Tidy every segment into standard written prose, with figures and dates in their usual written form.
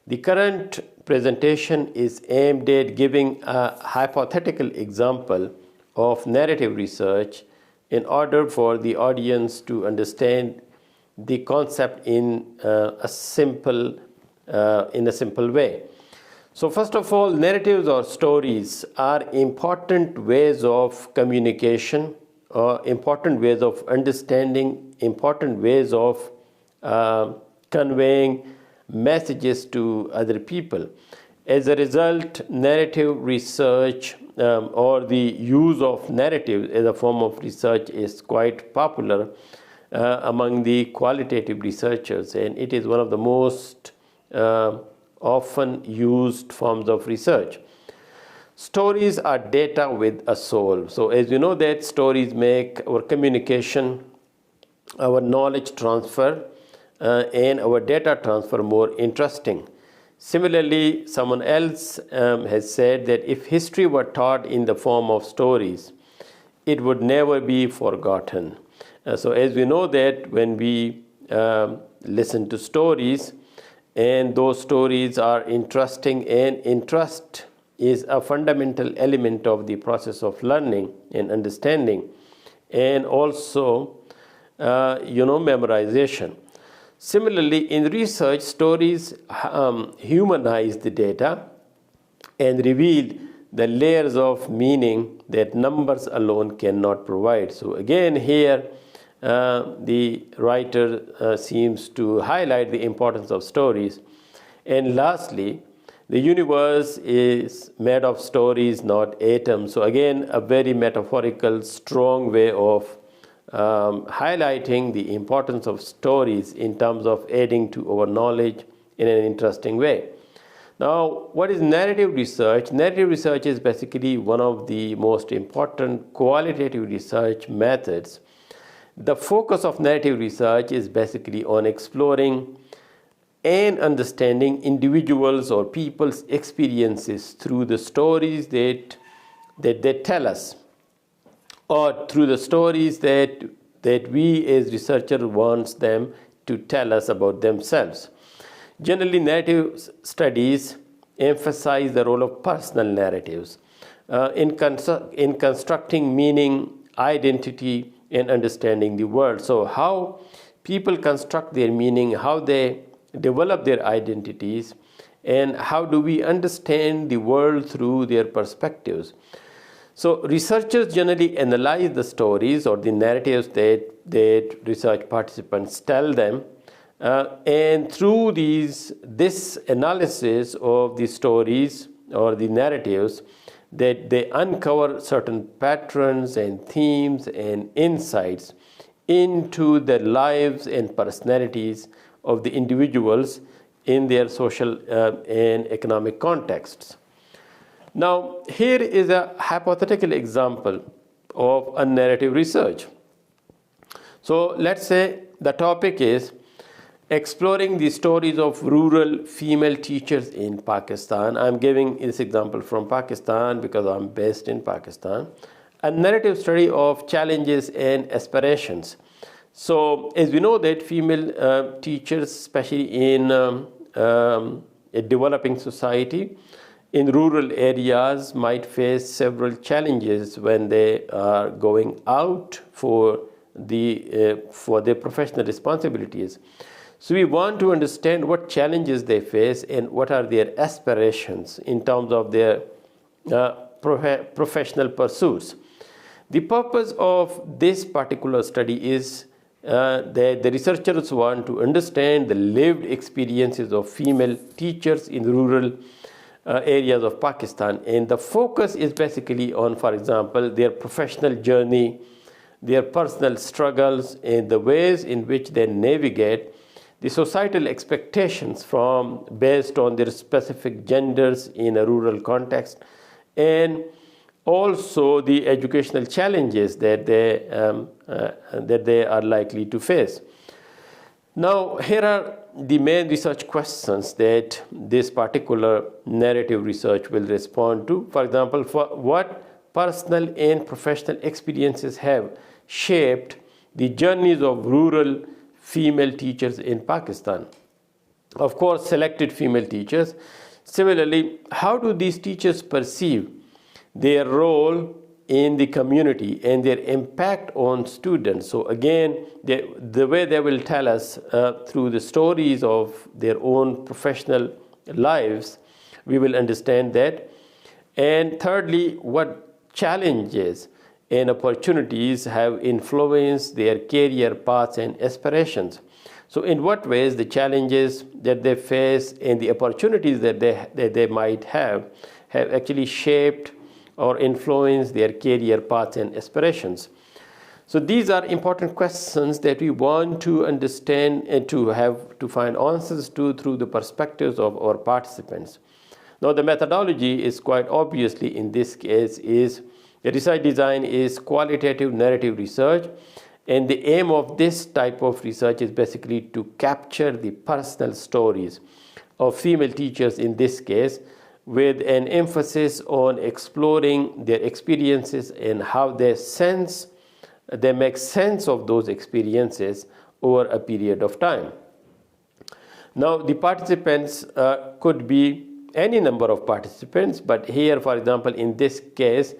The current presentation is aimed at giving a hypothetical example of narrative research in order for the audience to understand the concept in a simple way. So first of all, narratives or stories are important ways of communication, important ways of understanding, important ways of conveying messages to other people. As a result, narrative research or the use of narrative as a form of research is quite popular among the qualitative researchers, and it is one of the most often used forms of research. Stories are data with a soul. So as you know that stories make our communication, our knowledge transfer, and our data transfer more interesting. Similarly, someone else has said that if history were taught in the form of stories, it would never be forgotten. So as we know that when we listen to stories, and those stories are interesting, and interest is a fundamental element of the process of learning and understanding, and also memorization. Similarly, in research, stories humanize the data and reveal the layers of meaning that numbers alone cannot provide. So again here, the writer seems to highlight the importance of stories. And lastly, the universe is made of stories, not atoms. So again, a very metaphorical, strong way of highlighting the importance of stories in terms of adding to our knowledge in an interesting way. Now, what is narrative research? Narrative research is basically one of the most important qualitative research methods. The focus of narrative research is basically on exploring and understanding individuals or people's experiences through the stories that they tell us, or through the stories that we as researchers want them to tell us about themselves. Generally, narrative studies emphasize the role of personal narratives in constructing meaning, identity, and understanding the world. So how people construct their meaning, how they develop their identities, and how do we understand the world through their perspectives. So researchers generally analyze the stories or the narratives that research participants tell them, and through this analysis of the stories or the narratives, that they uncover certain patterns and themes and insights into the lives and personalities of the individuals in their social and economic contexts. Now, here is a hypothetical example of a narrative research. So let's say the topic is exploring the stories of rural female teachers in Pakistan. I'm giving this example from Pakistan because I'm based in Pakistan. A narrative study of challenges and aspirations. So as we know that female teachers, especially in a developing society, in rural areas might face several challenges when they are going out for their professional responsibilities. So we want to understand what challenges they face and what are their aspirations in terms of their professional pursuits. The purpose of this particular study is that the researchers want to understand the lived experiences of female teachers in rural areas of Pakistan, and the focus is basically on, for example, their professional journey, their personal struggles, and the ways in which they navigate the societal expectations based on their specific genders in a rural context, and also the educational challenges that they are likely to face. Now, here are the main research questions that this particular narrative research will respond to. For example, what personal and professional experiences have shaped the journeys of rural female teachers in Pakistan? of course, selected female teachers. Similarly, how do these teachers perceive their role in the community and their impact on students? So again, the way they will tell us through the stories of their own professional lives, we will understand that. And thirdly, what challenges and opportunities have influenced their career paths and aspirations. So in what ways the challenges that they face and the opportunities that they might have actually shaped or influenced their career paths and aspirations. So these are important questions that we want to understand and to find answers to through the perspectives of our participants. Now the methodology is quite obviously in this case is research design is qualitative narrative research, and the aim of this type of research is basically to capture the personal stories of female teachers in this case, with an emphasis on exploring their experiences and how they make sense of those experiences over a period of time. Now the participants could be any number of participants, but here, for example, in this case,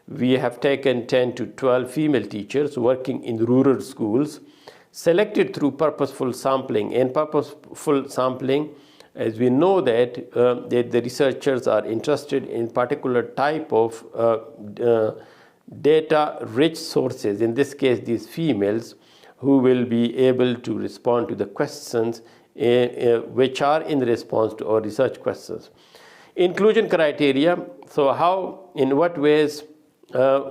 we have taken 10 to 12 female teachers working in rural schools, selected through purposeful sampling. And purposeful sampling, as we know that the researchers are interested in particular type of data-rich sources, in this case these females, who will be able to respond to the questions which are in response to our research questions. Inclusion criteria, so in what ways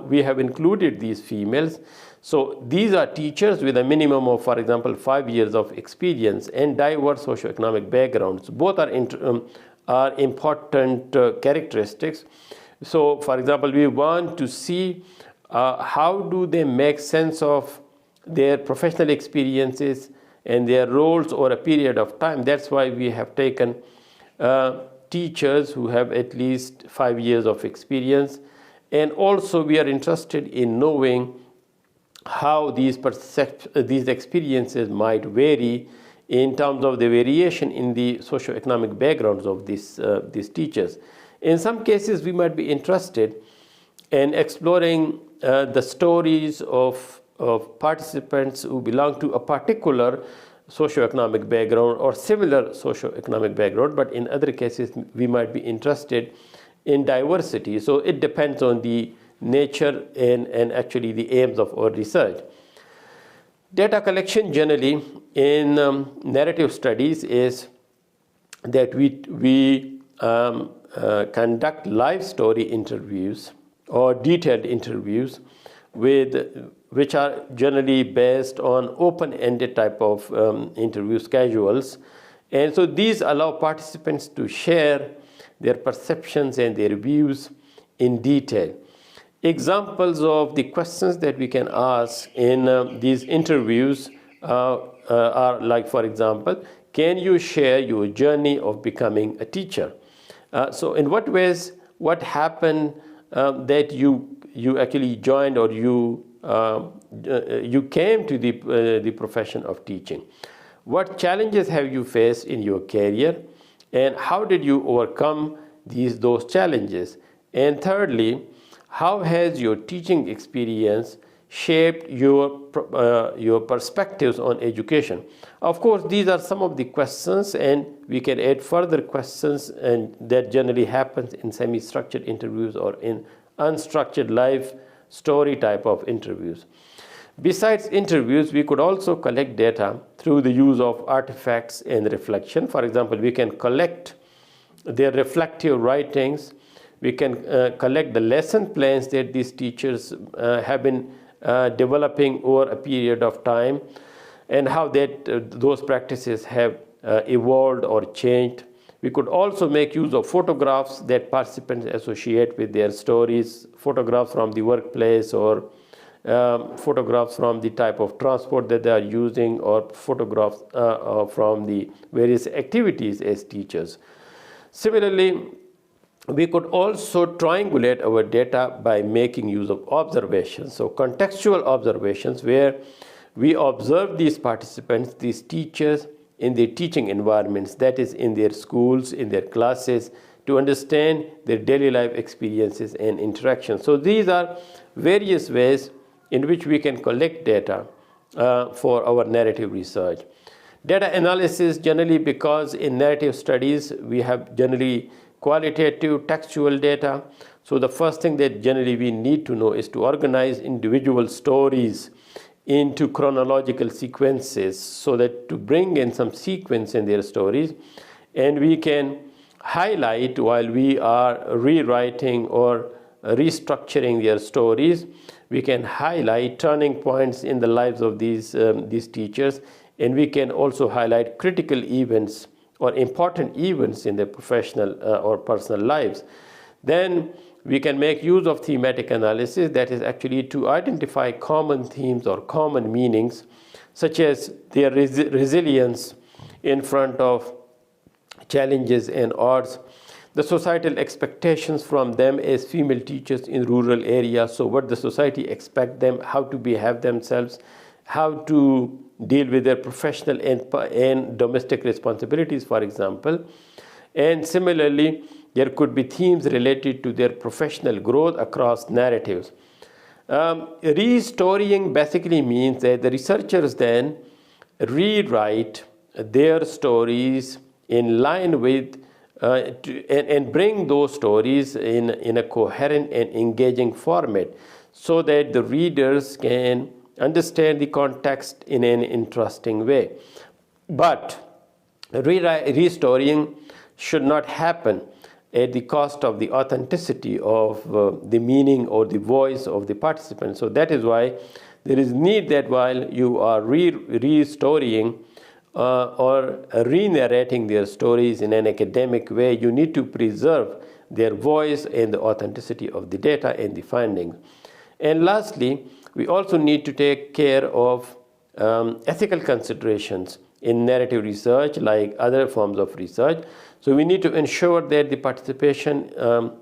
we have included these females. So these are teachers with a minimum of, for example, 5 years of experience and diverse socioeconomic backgrounds. Both are important characteristics. So, for example, we want to see how do they make sense of their professional experiences and their roles over a period of time. That's why we have taken teachers who have at least 5 years of experience. And also we are interested in knowing how these experiences might vary in terms of the variation in the socioeconomic backgrounds of these teachers. In some cases, we might be interested in exploring the stories of participants who belong to a particular socioeconomic background or similar socioeconomic background, but in other cases, we might be interested in diversity. So it depends on the nature and actually the aims of our research. Data collection generally in narrative studies is that we conduct live story interviews or detailed interviews which are generally based on open-ended type of interview schedules. And so these allow participants to share their perceptions and their views in detail. Examples of the questions that we can ask in these interviews are like, for example, can you share your journey of becoming a teacher? So in what ways, what happened that you actually joined or you came to the profession of teaching? What challenges have you faced in your career, and how did you overcome those challenges? And thirdly, how has your teaching experience shaped your perspectives on education? Of course, these are some of the questions, and we can add further questions, and that generally happens in semi-structured interviews or in unstructured live story type of interviews. Besides interviews, we could also collect data through the use of artifacts and reflection. For example, we can collect their reflective writings. We can collect the lesson plans that these teachers have been developing over a period of time, and how those practices have evolved or changed. We could also make use of photographs that participants associate with their stories, photographs from the workplace, or photographs from the type of transport that they are using, or photographs from the various activities as teachers. Similarly, we could also triangulate our data by making use of observations. So contextual observations, where we observe these participants, these teachers, in their teaching environments, that is in their schools, in their classes, to understand their daily life experiences and interactions. So these are various ways in which we can collect data for our narrative research. Data analysis generally, because in narrative studies we have generally qualitative textual data. So the first thing that generally we need to know is to organize individual stories into chronological sequences, so that to bring in some sequence in their stories, and we can highlight while we are rewriting or restructuring their stories, we can highlight turning points in the lives of these teachers, and we can also highlight critical events or important events in their professional or personal lives. Then we can make use of thematic analysis, that is actually to identify common themes or common meanings, such as their resilience in front of challenges and odds, the societal expectations from them as female teachers in rural areas, so what the society expects them, how to behave themselves, how to deal with their professional and domestic responsibilities, for example. And similarly, there could be themes related to their professional growth across narratives. Restorying basically means that the researchers then rewrite their stories in line with and bring those stories in a coherent and engaging format, so that the readers can understand the context in an interesting way. But restorying should not happen at the cost of the authenticity of the meaning or the voice of the participant. So that is why there is need that while you are restorying or re-narrating their stories in an academic way, you need to preserve their voice and the authenticity of the data and the findings. And lastly, we also need to take care of ethical considerations in narrative research, like other forms of research. So we need to ensure that the participation of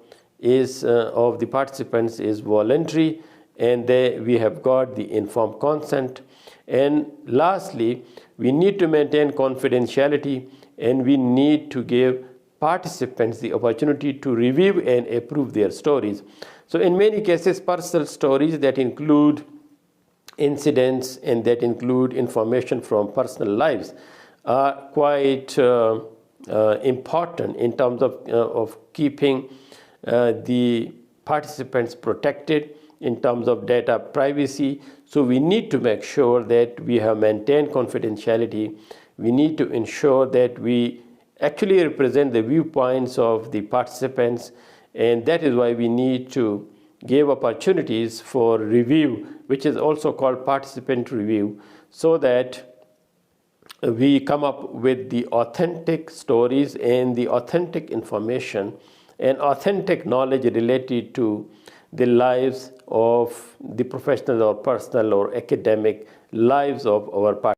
the participants is voluntary, and we have got the informed consent. And lastly, we need to maintain confidentiality, and we need to give participants the opportunity to review and approve their stories. So in many cases, personal stories that include incidents and that include information from personal lives are quite important in terms of keeping the participants protected in terms of data privacy. So we need to make sure that we have maintained confidentiality. We need to ensure that we actually represent the viewpoints of the participants, and that is why we need to give opportunities for review, which is also called participant review, so that we come up with the authentic stories and the authentic information and authentic knowledge related to the lives of the professional or personal or academic lives of our participants.